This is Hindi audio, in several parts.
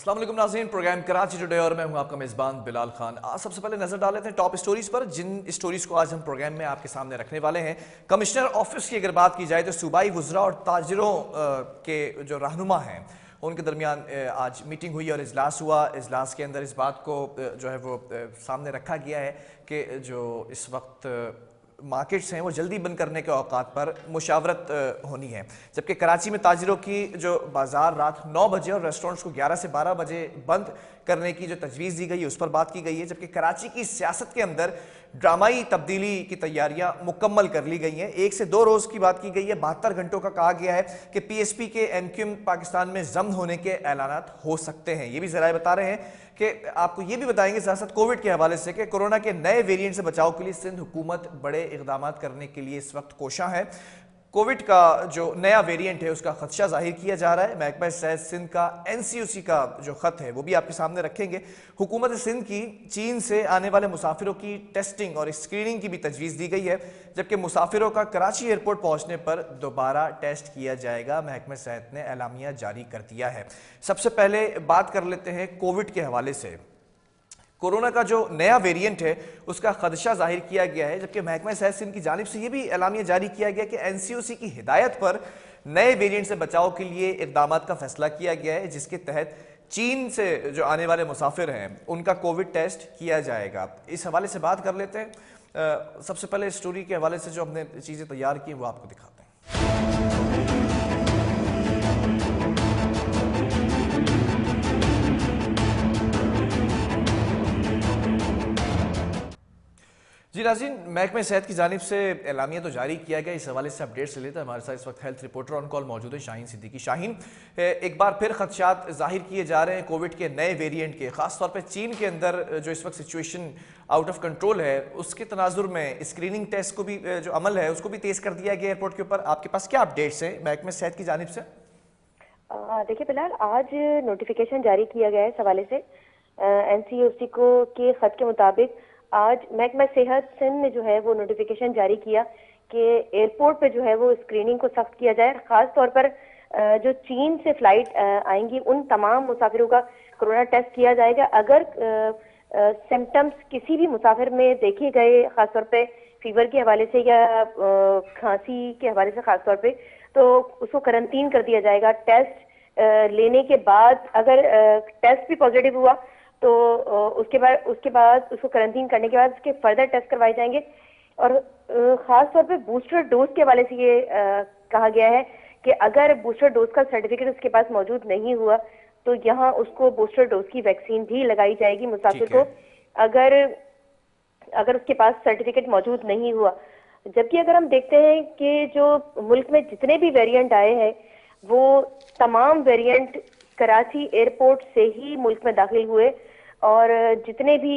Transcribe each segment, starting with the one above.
अस्सलाम वालेकुम नाज़रीन, प्रोग्राम कराची टुडे और मैं हूं आपका मेज़बान बिलाल खान। आज सबसे पहले नजर डाल लेते हैं टॉप स्टोरीज पर, जिन स्टोरीज को आज हम प्रोग्राम में आपके सामने रखने वाले हैं। कमिश्नर ऑफिस की अगर बात की जाए तो सूबाई वुज़रा और ताजिरों के जो रहनुमा हैं उनके दरमियान आज मीटिंग हुई और इजलास हुआ। इजलास के अंदर इस बात को जो है वो सामने रखा गया है कि जो इस वक्त मार्केट्स हैं वो जल्दी बंद करने के औकात पर मुशावरत होनी है। जबकि कराची में ताजिरों की जो बाजार रात 9 बजे और रेस्टोरेंट्स को 11 से 12 बजे बंद करने की जो तजवीज़ दी गई है उस पर बात की गई है। जबकि कराची की सियासत के अंदर ड्रामाई तब्दीली की तैयारियां मुकम्मल कर ली गई हैं। 1 से 2 रोज़ की बात की गई है। 72 घंटों का कहा गया है कि PSP के MQM पाकिस्तान में जम्न होने के ऐलानात हो सकते हैं। ये भी जराए बता रहे हैं कि आपको ये भी बताएंगे साथ साथ कोविड के हवाले से कि कोरोना के नए वेरिएंट से बचाव के लिए सिंध हुकूमत बड़े इकदाम करने के लिए इस वक्त कोशा है। कोविड का जो नया वेरिएंट है उसका खदशा जाहिर किया जा रहा है। महकमा सेहत सिंध का NCOC का जो खत है वो भी आपके सामने रखेंगे। हुकूमत सिंध की चीन से आने वाले मुसाफिरों की टेस्टिंग और स्क्रीनिंग की भी तजवीज़ दी गई है। जबकि मुसाफिरों का कराची एयरपोर्ट पहुंचने पर दोबारा टेस्ट किया जाएगा। महकमा सेहत ने एलामिया जारी कर दिया है। सबसे पहले बात कर लेते हैं कोविड के हवाले से। कोरोना का जो नया वेरिएंट है उसका खदशा जाहिर किया गया है। जबकि महकमा सेहत सिंध की जानिब से यह भी एलामिया जारी किया गया कि NCOC की हिदायत पर नए वेरिएंट से बचाव के लिए इकदाम का फैसला किया गया है, जिसके तहत चीन से जो आने वाले मुसाफिर हैं उनका कोविड टेस्ट किया जाएगा। इस हवाले से बात कर लेते हैं। सबसे पहले स्टोरी के हवाले से जो हमने चीज़ें तैयार की वो आपको दिखाते हैं। जी नाज़रीन, महकमे सेहत की जानिब से एलामिया तो जारी किया गया। इस हवाले से अपडेट्स ले लेते हैं। हमारे साथ इस वक्त हेल्थ रिपोर्टर ऑन कॉल मौजूद है शाहीन सिद्दीकी। शाहीन, एक बार फिर खदशात जाहिर किए जा रहे हैं कोविड के नए वेरिएंट के, खासतौर पर चीन के अंदर जो इस वक्त सिचुएशन आउट ऑफ कंट्रोल है उसके तनाजुर में स्क्रीनिंग टेस्ट को भी जो अमल है उसको भी तेज़ कर दिया गया एयरपोर्ट के ऊपर। आपके पास क्या अपडेट्स हैं महकमे सेहत की जानिब से? देखिए फिलहाल आज नोटिफिकेशन जारी किया गया है इस हवाले से। NCOC को के खत के मुताबिक आज महकमा सेहत सिंध ने जो है वो नोटिफिकेशन जारी किया कि एयरपोर्ट पे जो है वो स्क्रीनिंग को सख्त किया जाए। खास तौर पर जो चीन से फ्लाइट आएंगी उन तमाम मुसाफिरों का कोरोना टेस्ट किया जाएगा। अगर सिम्टम्स किसी भी मुसाफिर में देखे गए, खासतौर पे फीवर के हवाले से या खांसी के हवाले से खासतौर पे, तो उसको करंटीन कर दिया जाएगा। टेस्ट लेने के बाद अगर टेस्ट भी पॉजिटिव हुआ तो उसके बाद उसको करंटीन करने के बाद उसके फर्दर टेस्ट करवाए जाएंगे। और खास तौर पे बूस्टर डोज के हवाले से ये कहा गया है कि अगर बूस्टर डोज का सर्टिफिकेट उसके पास मौजूद नहीं हुआ तो यहाँ उसको बूस्टर डोज की वैक्सीन भी लगाई जाएगी मुसाफिर को, अगर उसके पास सर्टिफिकेट मौजूद नहीं हुआ। जबकि अगर हम देखते हैं कि जो मुल्क में जितने भी वेरिएंट आए हैं वो तमाम वेरिएंट कराची एयरपोर्ट से ही मुल्क में दाखिल हुए। और जितने भी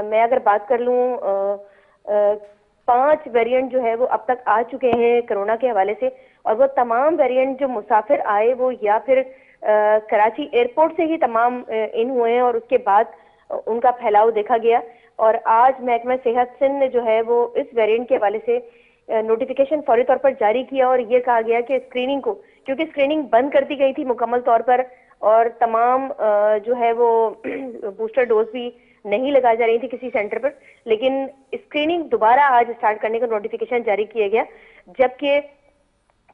मैं अगर बात कर लूं 5 वेरिएंट जो है वो अब तक आ चुके हैं कोरोना के हवाले से। और वो तमाम वेरिएंट जो मुसाफिर आए वो या फिर कराची एयरपोर्ट से ही तमाम इन हुए हैं और उसके बाद उनका फैलाव देखा गया। और आज महकमा सेहत सिंध ने जो है वो इस वेरिएंट के हवाले से नोटिफिकेशन फौरी तौर पर जारी किया और ये कहा गया कि स्क्रीनिंग को, क्योंकि स्क्रीनिंग बंद कर दी गई थी मुकम्मल तौर पर और तमाम जो है वो बूस्टर डोज भी नहीं लगाई जा रही थी किसी सेंटर पर, लेकिन स्क्रीनिंग दोबारा आज स्टार्ट करने का नोटिफिकेशन जारी किया गया। जबकि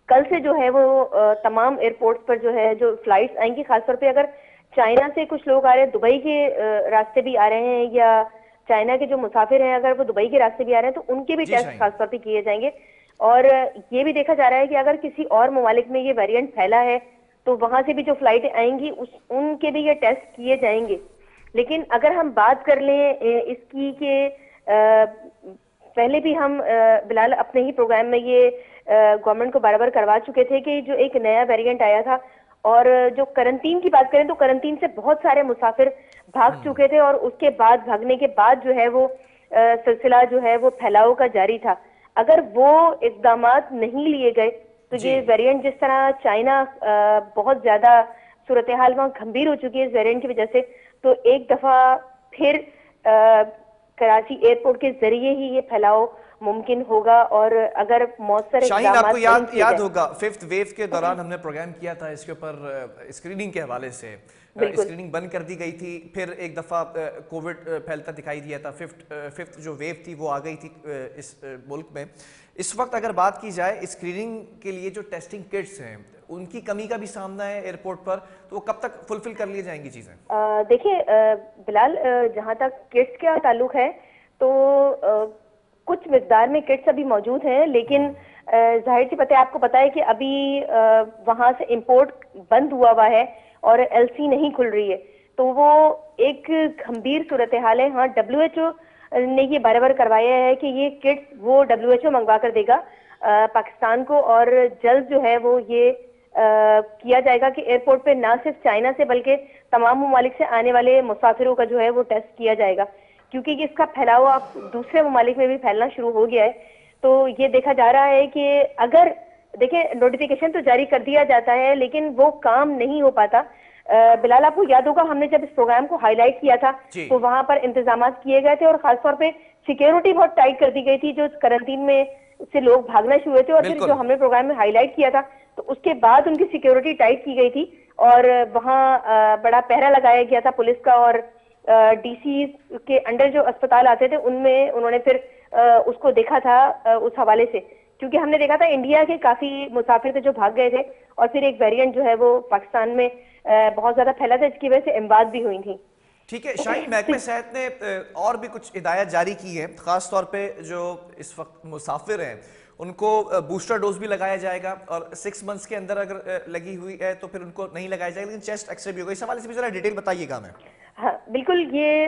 कल से जो है वो तमाम एयरपोर्ट्स पर जो है जो फ्लाइट्स आएंगी, खासतौर पे अगर चाइना से कुछ लोग आ रहे हैं, दुबई के रास्ते भी आ रहे हैं, या चाइना के जो मुसाफिर हैं अगर वो दुबई के रास्ते भी आ रहे हैं तो उनके भी टेस्ट खासतौर पे किए जाएंगे। और ये भी देखा जा रहा है कि अगर किसी और ममालिक में ये वेरिएंट फैला है तो वहां से भी जो फ्लाइटें आएंगी उनके भी ये टेस्ट किए जाएंगे। लेकिन अगर हम बात कर लें इसकी के पहले भी हम बिलाल अपने ही प्रोग्राम में ये गवर्नमेंट को बार बार करवा चुके थे कि जो एक नया वेरिएंट आया था और जो करंटीन की बात करें तो करंटीन से बहुत सारे मुसाफिर भाग चुके थे और उसके बाद भागने के बाद जो है वो सिलसिला जो है वो फैलाव का जारी था। अगर वो इकदाम नहीं लिए गए तो ये वेरिएंट, जिस तरह चाइना बहुत ज्यादा सूरत हाल वहाँ गंभीर हो चुकी है इस वेरिएंट की वजह से, तो एक दफा फिर कराची एयरपोर्ट के जरिए ही ये फैलाव मुमकिन होगा, और अगर मौसर शाहीन, इक़दामात आपको नहीं किए याद जाए। होगा 5th वेव के दौरान हमने प्रोग्राम किया था इसके ऊपर स्क्रीनिंग के हवाले से। बिल्कुल। स्क्रीनिंग बंद कर दी गई थी, फिर एक दफ़ा कोविड फैलता दिखाई दिया था। फिफ्थ जो वेव थी वो आ गई थी इस मुल्क में। इस वक्त अगर बात की जाए स्क्रीनिंग के लिए जो टेस्टिंग किट्स हैं उनकी कमी का भी सामना है एयरपोर्ट पर, तो वो कब तक फुलफिल कर ली जाएंगी चीज़ें? देखिए बिलाल, जहाँ तक किट्स का ताल्लुक है तो कुछ मिकदार में किट्स अभी मौजूद हैं, लेकिन जाहिर सी बात है, आपको पता है कि अभी वहां से इंपोर्ट बंद हुआ है और एलसी नहीं खुल रही है, तो वो एक गंभीर सूरत हाल है। हाँ, डब्ल्यूएचओ ने ये बार बार करवाया है कि ये किट्स वो डब्ल्यूएचओ मंगवा कर देगा पाकिस्तान को, और जल्द जो है वो ये किया जाएगा कि एयरपोर्ट पे ना सिर्फ चाइना से बल्कि तमाम ममालिक से आने वाले मुसाफिरों का जो है वो टेस्ट किया जाएगा, क्योंकि इसका फैलाव अब दूसरे ममालिक में भी फैलना शुरू हो गया है। तो ये देखा जा रहा है कि अगर देखिए नोटिफिकेशन तो जारी कर दिया जाता है लेकिन वो काम नहीं हो पाता। बिलाल, आपको याद होगा हमने जब इस प्रोग्राम को हाईलाइट किया था तो वहां पर इंतजाम किए गए थे और खासतौर पे सिक्योरिटी बहुत टाइट कर दी गई थी, जो क्वारंटीन में से लोग भागना शुरू हुए थे, और फिर जो हमने प्रोग्राम में हाईलाइट किया था तो उसके बाद उनकी सिक्योरिटी टाइट की गई थी और वहां बड़ा पहरा लगाया गया था पुलिस का, और डीसी के अंडर जो अस्पताल आते थे उनमें उन्होंने फिर उसको देखा था उस हवाले से, क्योंकि हमने देखा था इंडिया के काफी मुसाफिर थे जो भाग गए थे और फिर एक वेरिएंट जो है वो पाकिस्तान में बहुत ज्यादा फैला था, जिसकी वजह से इमदाद भी हुई थी। ठीक है शाहीन, महकमे सेहत ने और भी कुछ हिदायत जारी की है, खास तौर पे जो इस वक्त मुसाफिर हैं उनको बूस्टर डोज भी लगाया जाएगा, और 6 मंथ्स के अंदर अगर लगी हुई है तो फिर उनको नहीं लगाया जाएगा, लेकिन चेस्ट एक्सरे भी होगा। इस हवाले से भी जरा डिटेल बताइएगा हमें। हाँ बिल्कुल, ये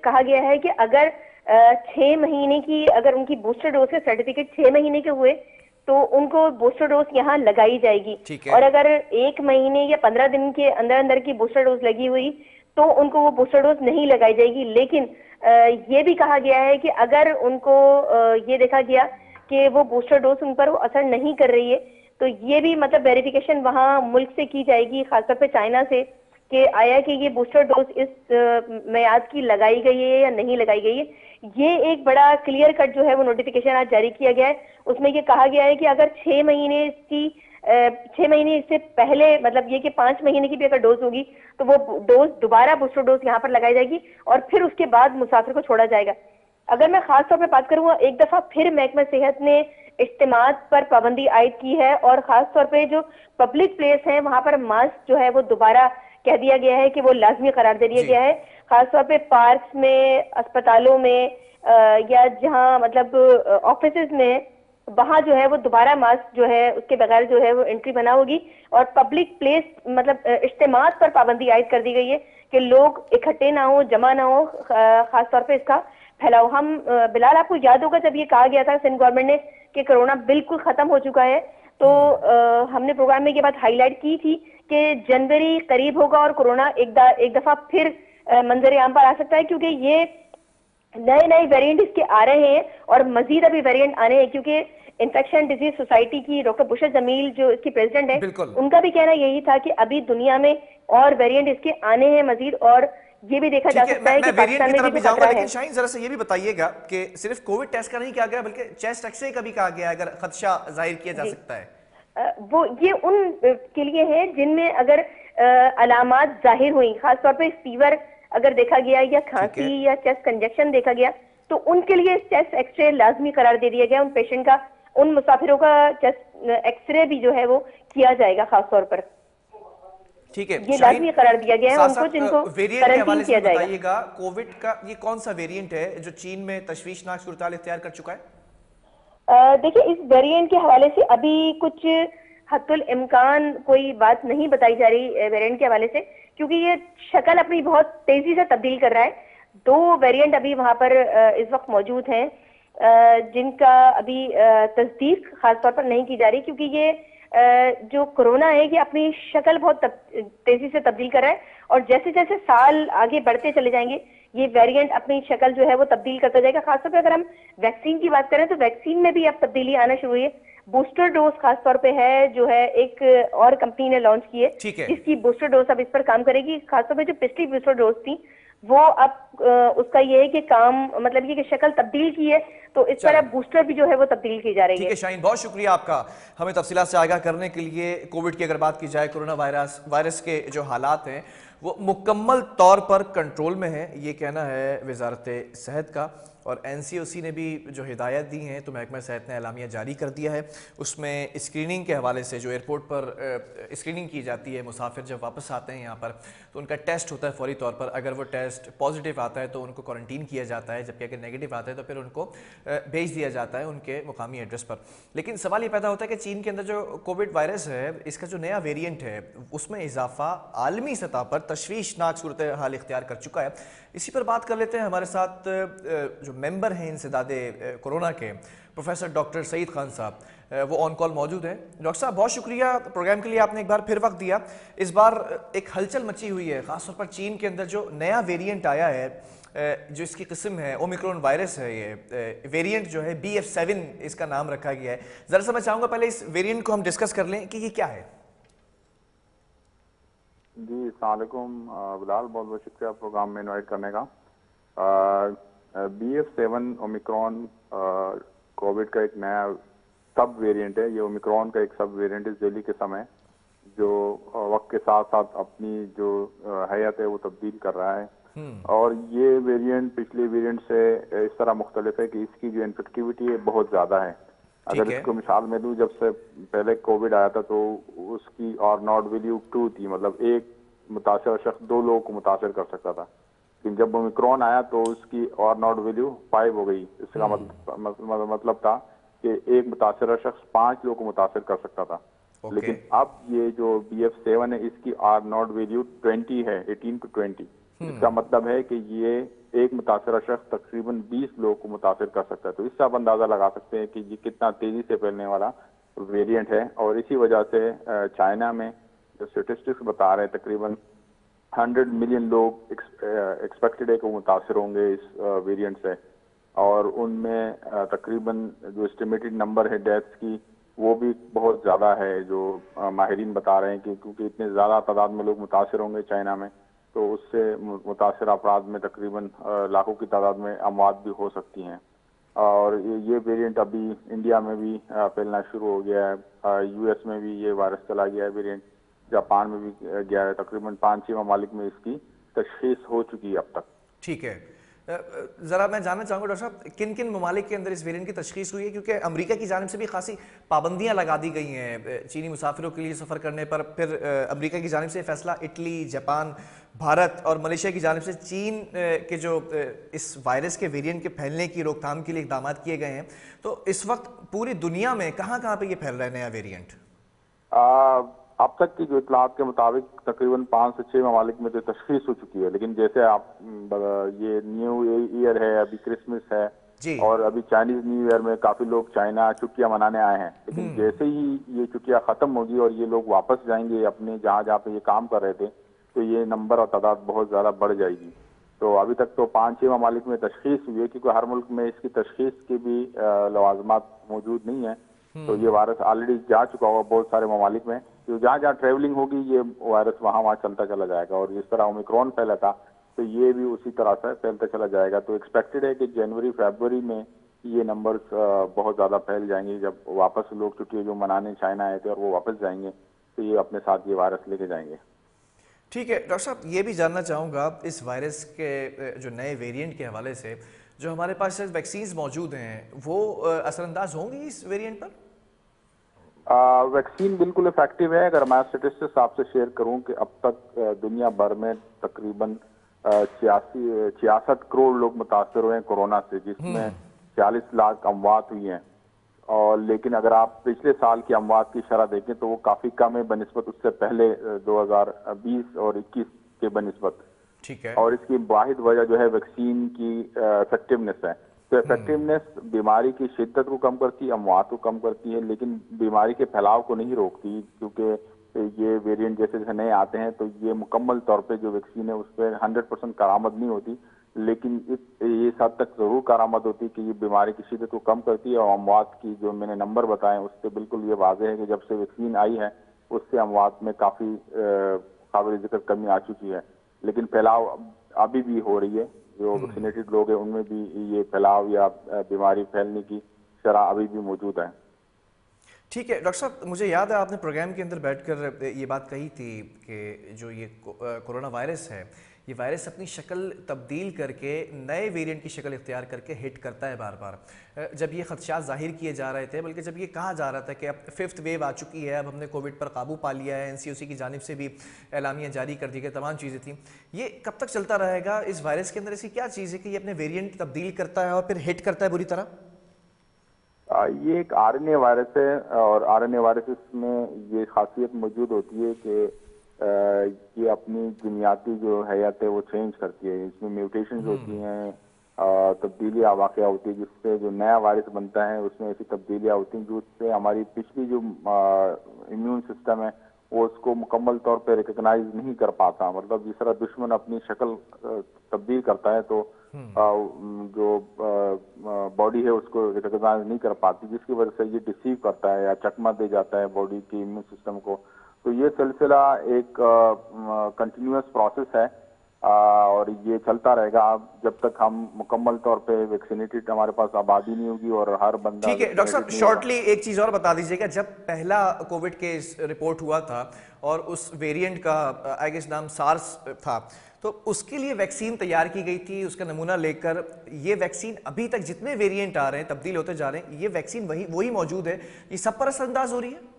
कहा गया है कि अगर 6 महीने की अगर उनकी बूस्टर डोज के सर्टिफिकेट 6 महीने के हुए तो उनको बूस्टर डोज यहाँ लगाई जाएगी, और अगर 1 महीने या 15 दिन के अंदर अंदर की बूस्टर डोज लगी हुई तो उनको वो बूस्टर डोज नहीं लगाई जाएगी। लेकिन ये भी कहा गया है कि अगर उनको ये देखा गया कि वो बूस्टर डोज उन पर असर नहीं कर रही है तो ये भी मतलब वेरिफिकेशन वहाँ मुल्क से की जाएगी, खासतौर पे चाइना से, कि आया कि ये बूस्टर डोज इस मियाद की लगाई गई है या नहीं लगाई गई है। ये एक बड़ा क्लियर कट जो है वो नोटिफिकेशन आज जारी किया गया है। उसमें ये कहा गया है कि अगर 6 महीने इससे पहले, मतलब ये कि 5 महीने की भी अगर डोज होगी तो वो डोज दोबारा बूस्टर डोज यहाँ पर लगाई जाएगी और फिर उसके बाद मुसाफिर को छोड़ा जाएगा। अगर मैं खास तौर पर बात करूँ, एक दफा फिर महकमा सेहत ने इज्तिमात पर पाबंदी आयद की है और खास तौर पे जो पब्लिक प्लेस है वहां पर मास्क जो है वो दोबारा कह दिया गया है कि वो लाजमी करार दे दिया गया है। खासतौर पे पार्क्स में, अस्पतालों में या जहां मतलब ऑफिसेज में, वहां जो है वो दोबारा मास्क जो है उसके बगैर जो है वो एंट्री बना होगी। और पब्लिक प्लेस मतलब इज्तिमात पर पाबंदी आयद कर दी गई है कि लोग इकट्ठे ना हो, जमा ना हो, खासतौर पे इसका फैलाव। हम बिलाल, आपको याद होगा जब ये कहा गया था सिंध गवर्नमेंट ने कि कोरोना बिल्कुल खत्म हो चुका है, तो हमने प्रोग्राम में ये बात हाईलाइट की थी कि जनवरी करीब होगा और कोरोना एक दफा फिर मंजर आम पर आ सकता है, क्योंकि ये नए नए वेरिएंट इसके आ रहे हैं और मजीद अभी वेरिएंट आने हैं। क्योंकि इन्फेक्शन डिजीज सोसाइटी की डॉक्टर बुशर जमील जो इसकी प्रेसिडेंट है, उनका भी कहना यही था कि अभी दुनिया में और वेरिएंट इसके आने हैं मजीद, और ये भी देखा जा सकता है कि पाकिस्तान में भी खतरा है। लेकिन शाहीन, जरा से ये भी बताइएगा कि सिर्फ कोविड टेस्ट का नहीं कहा गया बल्कि चेस्ट एक्सरे का भी कहा गया, अगर खदशा जाहिर किया जा सकता है। वो ये उन के लिए है जिनमें अगर अलामात जाहिर हुई, खासतौर पे फीवर अगर देखा गया या खांसी या चेस्ट कंजेक्शन देखा गया, तो उनके लिए चेस्ट एक्सरे लाजमी करार दे दिया गया। उन पेशेंट का, उन मुसाफिरों का चेस्ट एक्सरे भी जो है वो किया जाएगा खासतौर पर। ठीक है, ये लाजमी करार दिया गया है उनको जिनको क्वारंटीन किया जाएगा। कोविड का ये कौन सा वेरिएंट है जो चीन में तशवीशनाक सूरत-ए-हाल इख्तियार कर चुका है? देखिए, इस वेरिएंट के हवाले से अभी कुछ हत्तुल इम्कान कोई बात नहीं बताई जा रही वेरिएंट के हवाले से, क्योंकि ये शक्ल अपनी बहुत तेजी से तब्दील कर रहा है। 2 वेरिएंट अभी वहां पर इस वक्त मौजूद हैं जिनका अभी तस्दीक खास तौर पर नहीं की जा रही, क्योंकि ये जो कोरोना है ये अपनी शक्ल बहुत तेजी से तब्दील कर रहा है और जैसे जैसे साल आगे बढ़ते चले जाएंगे ये वेरिएंट अपनी शक्ल जो है वो तब्दील करता जाएगा। खासतौर पे अगर हम वैक्सीन की बात करें तो वैक्सीन में भी अब तब्दीली आना शुरू हुई है। बूस्टर डोज खासतौर पे है जो है एक और कंपनी ने लॉन्च की है, जिसकी बूस्टर डोज अब इस पर काम करेगी। खासतौर पे जो पिछली बूस्टर डोज थी वो अब उसका ये है कि काम मतलब ये कि शक्ल तब्दील की है, तो इस पर अब बूस्टर भी जो है वो तब्दील की जा रही ठीक है। है शाहीन, बहुत शुक्रिया आपका हमें तफसीलात से आगाह करने के लिए। कोविड की अगर बात की जाए, कोरोना वायरस के जो हालात हैं वो मुकम्मल तौर पर कंट्रोल में है, ये कहना है वजारत सेहत का। और एनसीओसी ने भी जो हिदायत दी हैं, तो महकमा सेहत ने एलामिया जारी कर दिया है। उसमें स्क्रीनिंग के हवाले से जो एयरपोर्ट पर स्क्रीनिंग की जाती है, मुसाफिर जब वापस आते हैं यहाँ पर तो उनका टेस्ट होता है फौरी तौर पर। अगर वो टेस्ट पॉजिटिव आता है तो उनको क्वारंटीन किया जाता है, जबकि अगर नेगेटिव आता है तो फिर उनको भेज दिया जाता है उनके मुकामी एड्रेस पर। लेकिन सवाल ये पैदा होता है कि चीन के अंदर जो कोविड वायरस है, इसका जो नया वेरिएंट है उसमें इजाफा आलमी सतह पर तशवीशनाक सूरत हाल इख्तियार कर चुका है। इसी पर बात कर लेते हैं। हमारे साथ जो मेंबर हैं इंसदादे कोरोना के, प्रोफेसर डॉक्टर सईद खान साहब, वो ऑन कॉल मौजूद हैं। डॉक्टर साहब बहुत शुक्रिया प्रोग्राम के लिए, आपने एक बार फिर वक्त दिया। इस बार एक हलचल मची हुई है, खासतौर पर चीन के अंदर जो नया वेरिएंट आया है, जो इसकी किस्म है ओमिक्रॉन वायरस है, ये वेरिएंट जो है BF7 इसका नाम रखा गया है। जरा सा मैं चाहूँगा पहले इस वेरिएंट को हम डिस्कस कर लें कि ये क्या है। जी अस्सलाम वालेकुम बिलाल, बहुत बहुत शुक्रिया प्रोग्राम में इनवाइट करने का। BF7 ओमिक्रॉन कोविड का एक नया सब वेरिएंट है। ये ओमिक्रॉन का एक सब वेरिएंट इस दिल्ली के समय जो वक्त के साथ साथ अपनी जो हैयत है वो तब्दील कर रहा है। और ये वेरिएंट पिछले वेरिएंट से इस तरह मुख्तलिफ है कि इसकी जो इन्फेक्टिविटी है बहुत ज्यादा है। अगर इसको मिसाल में दूं, जब से पहले कोविड आया था तो उसकी और नॉट वैल्यू 2 थी, मतलब एक मुतासर शख्स 2 लोगों को मुतासर कर सकता था। लेकिन जब ओमिक्रॉन आया तो उसकी और नॉट वैल्यू 5 हो गई। इसका मतलब था कि एक मुतासर शख्स 5 लोगों को मुतासर कर सकता था। लेकिन अब ये जो BF7 है इसकी आर नॉट वैल्यू 20 है, 18 to 20। इसका मतलब है कि ये एक मुतासर शख्स तकरीबन 20 लोगों को मुतासर कर सकता है। तो इससे आप अंदाजा लगा सकते हैं कि ये कितना तेजी से फैलने वाला वेरिएंट है। और इसी वजह से चाइना में जो स्टेटिस्टिक्स बता रहे हैं तकरीबन 100 मिलियन लोग एक्सपेक्टेड है कि वो मुतासर होंगे इस वेरिएंट से। और उनमें तकरीबन जो एस्टिमेटेड नंबर है डेथ्स की वो भी बहुत ज़्यादा है, जो माहिरीन बता रहे हैं कि क्योंकि इतने ज़्यादा तादाद में लोग मुतासर होंगे चाइना में तो उससे मुतासर अफराद में तकरीबन लाखों की तादाद में अमवात भी हो सकती हैं। और ये वेरिएंट अभी इंडिया में भी फैलना शुरू हो गया है। US में भी ये वायरस चला गया है वेरिएंट, जापान में भी गया है। तकरीबन 5-6 ममालिक में इसकी तशखीस हो चुकी है अब तक। ठीक है, ज़रा मैं जानना चाहूँगा डॉक्टर साहब, किन किन ममालिक के अंदर इस वेरिएंट की तशखीस हुई है? क्योंकि अमेरिका की जानिब से भी खासी पाबंदियाँ लगा दी गई हैं चीनी मुसाफिरों के लिए सफ़र करने पर। फिर अमेरिका की जानिब से फैसला, इटली, जापान, भारत और मलेशिया की जानिब से चीन के जो इस वायरस के वेरिएंट के फैलने की रोकथाम के लिए इकदाम किए गए हैं। तो इस वक्त पूरी दुनिया में कहाँ कहाँ पर यह फैल रहा है नया वेरिएंट? अब तक की जो इतलात के मुताबिक तकरीबन 5 से 6 ममालिक में तो तशखीस हो चुकी है। लेकिन जैसे आप ये न्यू ईयर है, अभी क्रिसमस है और अभी चाइनीज न्यू ईयर में काफी लोग चाइना छुट्टियां मनाने आए हैं। लेकिन जैसे ही ये छुट्टियां खत्म होगी और ये लोग वापस जाएंगे अपने जहाँ जहाँ पे ये काम कर रहे थे तो ये नंबर और तादाद बहुत ज्यादा बढ़ जाएगी। तो अभी तक तो 5-6 ममालिक में तशखीस हुई है, क्योंकि हर मुल्क में इसकी तशखीस की भी लवाजमात मौजूद नहीं है। तो ये वायरस ऑलरेडी जा चुका होगा बहुत सारे ममालिक में। तो जहाँ जहाँ ट्रेवलिंग होगी ये वायरस वहाँ चलता चला जाएगा। और जिस तरह ओमिक्रॉन फैला था तो ये भी उसी तरह से फैलता चला जाएगा। तो एक्सपेक्टेड है कि जनवरी फरवरी में ये नंबर्स बहुत ज्यादा फैल जाएंगे। जब वापस लोग छुट्टी जो मनाने चाइना आए थे और वो वापस जाएंगे तो ये अपने साथ ये वायरस लेके जाएंगे। ठीक है डॉक्टर साहब, ये भी जानना चाहूँगा इस वायरस के जो नए वेरिएंट के हवाले से जो हमारे पास वैक्सीन मौजूद हैं वो असरअंदाज होंगी इस वेरिएंट पर? वैक्सीन बिल्कुल इफेक्टिव है। अगर मैं स्टेटिस्टिक्स आपसे शेयर करूं कि अब तक दुनिया भर में तकरीबन 66 करोड़ लोग मुतासर हुए हैं कोरोना से, जिसमें 40 लाख अमवात हुई हैं। और लेकिन अगर आप पिछले साल की अमवात की शरह देखें तो वो काफी कम है बनिस्बत उससे पहले 2020 और 21 के बनिस्बत। ठीक है। और इसकी वाहिद वजह जो है वैक्सीन की इफेक्टिवनेस है। तो इफेक्टिवनेस बीमारी की शिद्दत को कम करती है, अमवात को कम करती है, लेकिन बीमारी के फैलाव को नहीं रोकती। क्योंकि ये वेरिएंट जैसे जैसे नए आते हैं तो ये मुकम्मल तौर पे जो वैक्सीन है उस पर 100% करामद नहीं होती, लेकिन इस हद तक जरूर करामद होती है कि ये बीमारी की शिद्दत को कम करती है। और अमवात की जो मैंने नंबर बताए उससे बिल्कुल ये वाजह है कि जब से वैक्सीन आई है उससे अमवात में काफी काबिल जिक्र कमी आ चुकी है। लेकिन फैलाव अभी भी हो रही है जो वैक्सीनेटेड लोग हैं उनमें भी ये फैलाव या बीमारी फैलने की शरह अभी भी मौजूद है। ठीक है डॉक्टर साहब, मुझे याद है आपने प्रोग्राम के अंदर बैठकर ये बात कही थी कि जो ये कोरोना वायरस है, ये वायरस अपनी शक्ल तब्दील करके नए वेरिएंट की शक्ल इख्तियार करके हिट करता है बार बार। जब ये खदशात जाहिर किए जा रहे थे, बल्कि जब ये कहा जा रहा था कि अब 5th वेव आ चुकी है, अब हमने कोविड पर काबू पा लिया है, NCOC की जानिब से भी एलामिया जारी कर दी गई, तमाम चीज़ें थी, ये कब तक चलता रहेगा? इस वायरस के अंदर ऐसी क्या चीज़ है कि ये अपने वेरिएंट तब्दील करता है और फिर हिट करता है बुरी तरह? ये एक आरएनए वायरस है और आरएनए वायरस में ये खासियत मौजूद होती है कि ये अपनी बुनियादी जो हैयत है वो चेंज करती है। इसमें म्यूटेशंस होती हैं, तब्दीलियाँ वाक़या होती है, जिससे जो नया वायरस बनता है उसमें ऐसी तब्दीलियाँ होती हैं जिससे हमारी पिछली जो इम्यून सिस्टम है वो उसको मुकम्मल तौर पे रिकग्नाइज नहीं कर पाता। मतलब जिस तरह दुश्मन अपनी शक्ल तब्दील करता है तो जो बॉडी है उसको रिकग्नाइज नहीं कर पाती, जिसकी वजह से ये डिसीव करता है या चकमा दे जाता है बॉडी की इम्यून सिस्टम को। तो ये सिलसिला एक कंटिन्यूअस प्रोसेस है और ये चलता रहेगा जब तक हम मुकम्मल तौर पे वैक्सीनेटेड हमारे पास आबादी नहीं होगी और हर बंदा। ठीक है डॉक्टर साहब, शॉर्टली एक चीज़ और बता दीजिएगा, जब पहला कोविड केस रिपोर्ट हुआ था और उस वेरिएंट का आई गेस नाम सार्स था, तो उसके लिए वैक्सीन तैयार की गई थी, उसका नमूना लेकर। ये वैक्सीन अभी तक जितने वेरिएंट आ रहे हैं, तब्दील होते जा रहे हैं, ये वैक्सीन वही मौजूद है, ये सब पर असरअंदाज हो रही है?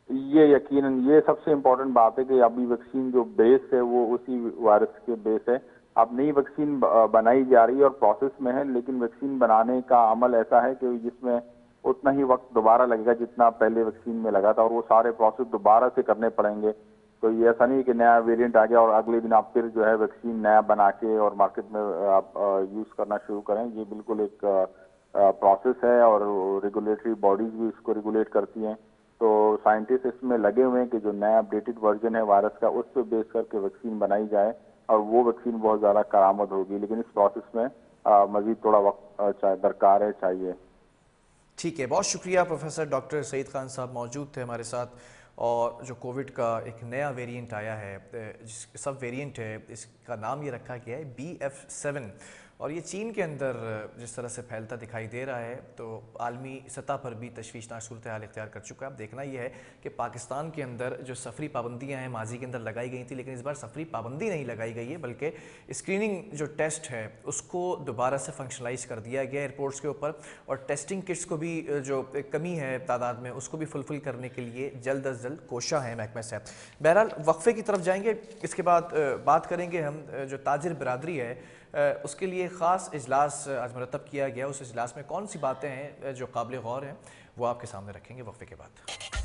ये यकीनन ये सबसे इम्पोर्टेंट बात है कि अभी वैक्सीन जो बेस है वो उसी वायरस के बेस है। अब नई वैक्सीन बनाई जा रही है और प्रोसेस में है, लेकिन वैक्सीन बनाने का अमल ऐसा है कि जिसमें उतना ही वक्त दोबारा लगेगा जितना पहले वैक्सीन में लगा था और वो सारे प्रोसेस दोबारा से करने पड़ेंगे। तो ये ऐसा नहीं कि नया वेरिएंट आ गया और अगले दिन आप फिर जो है वैक्सीन नया बना के और मार्केट में आप यूज करना शुरू करें। ये बिल्कुल एक प्रोसेस है और रेगुलेटरी बॉडीज भी इसको रेगुलेट करती हैं। तो साइंटिस्ट इसमें लगे हुए हैं कि जो नया अपडेटेड वर्जन है वायरस का उस पर बेस करके वैक्सीन बनाई जाए और वो वैक्सीन बहुत ज़्यादा करामद होगी, लेकिन इस प्रोसेस में मजीद थोड़ा वक्त दरकार है, चाहिए। ठीक है, बहुत शुक्रिया प्रोफेसर डॉक्टर सईद खान साहब मौजूद थे हमारे साथ। और जो कोविड का एक नया वेरिएंट आया है, जिस सब वेरिएंट है, इसका नाम ये रखा गया है BF7 और ये चीन के अंदर जिस तरह से फैलता दिखाई दे रहा है तो आलमी सतह पर भी तशवीशनाक सूरत हाल इख्तियार कर चुका है। अब देखना यह है कि पाकिस्तान के अंदर जो सफरी पाबंदियां हैं माजी के अंदर लगाई गई थी, लेकिन इस बार सफरी पाबंदी नहीं लगाई गई है, बल्कि स्क्रीनिंग जो टेस्ट है उसको दोबारा से फंक्शनलाइज कर दिया गया एयरपोर्ट्स के ऊपर और टेस्टिंग किट्स को भी जो कमी है तादाद में उसको भी फुलफिल करने के लिए जल्द अज जल्द कोशा है महकमा साहब। बहरहाल वक्फे की तरफ जाएंगे, इसके बाद बात करेंगे हम जो ताजिर बरादरी है उसके लिए ख़ास इजलास आज मुरतब किया गया। उस इजलास में कौन सी बातें हैं जो काबिल गौर हैं वो आपके सामने रखेंगे वक्फे के बाद।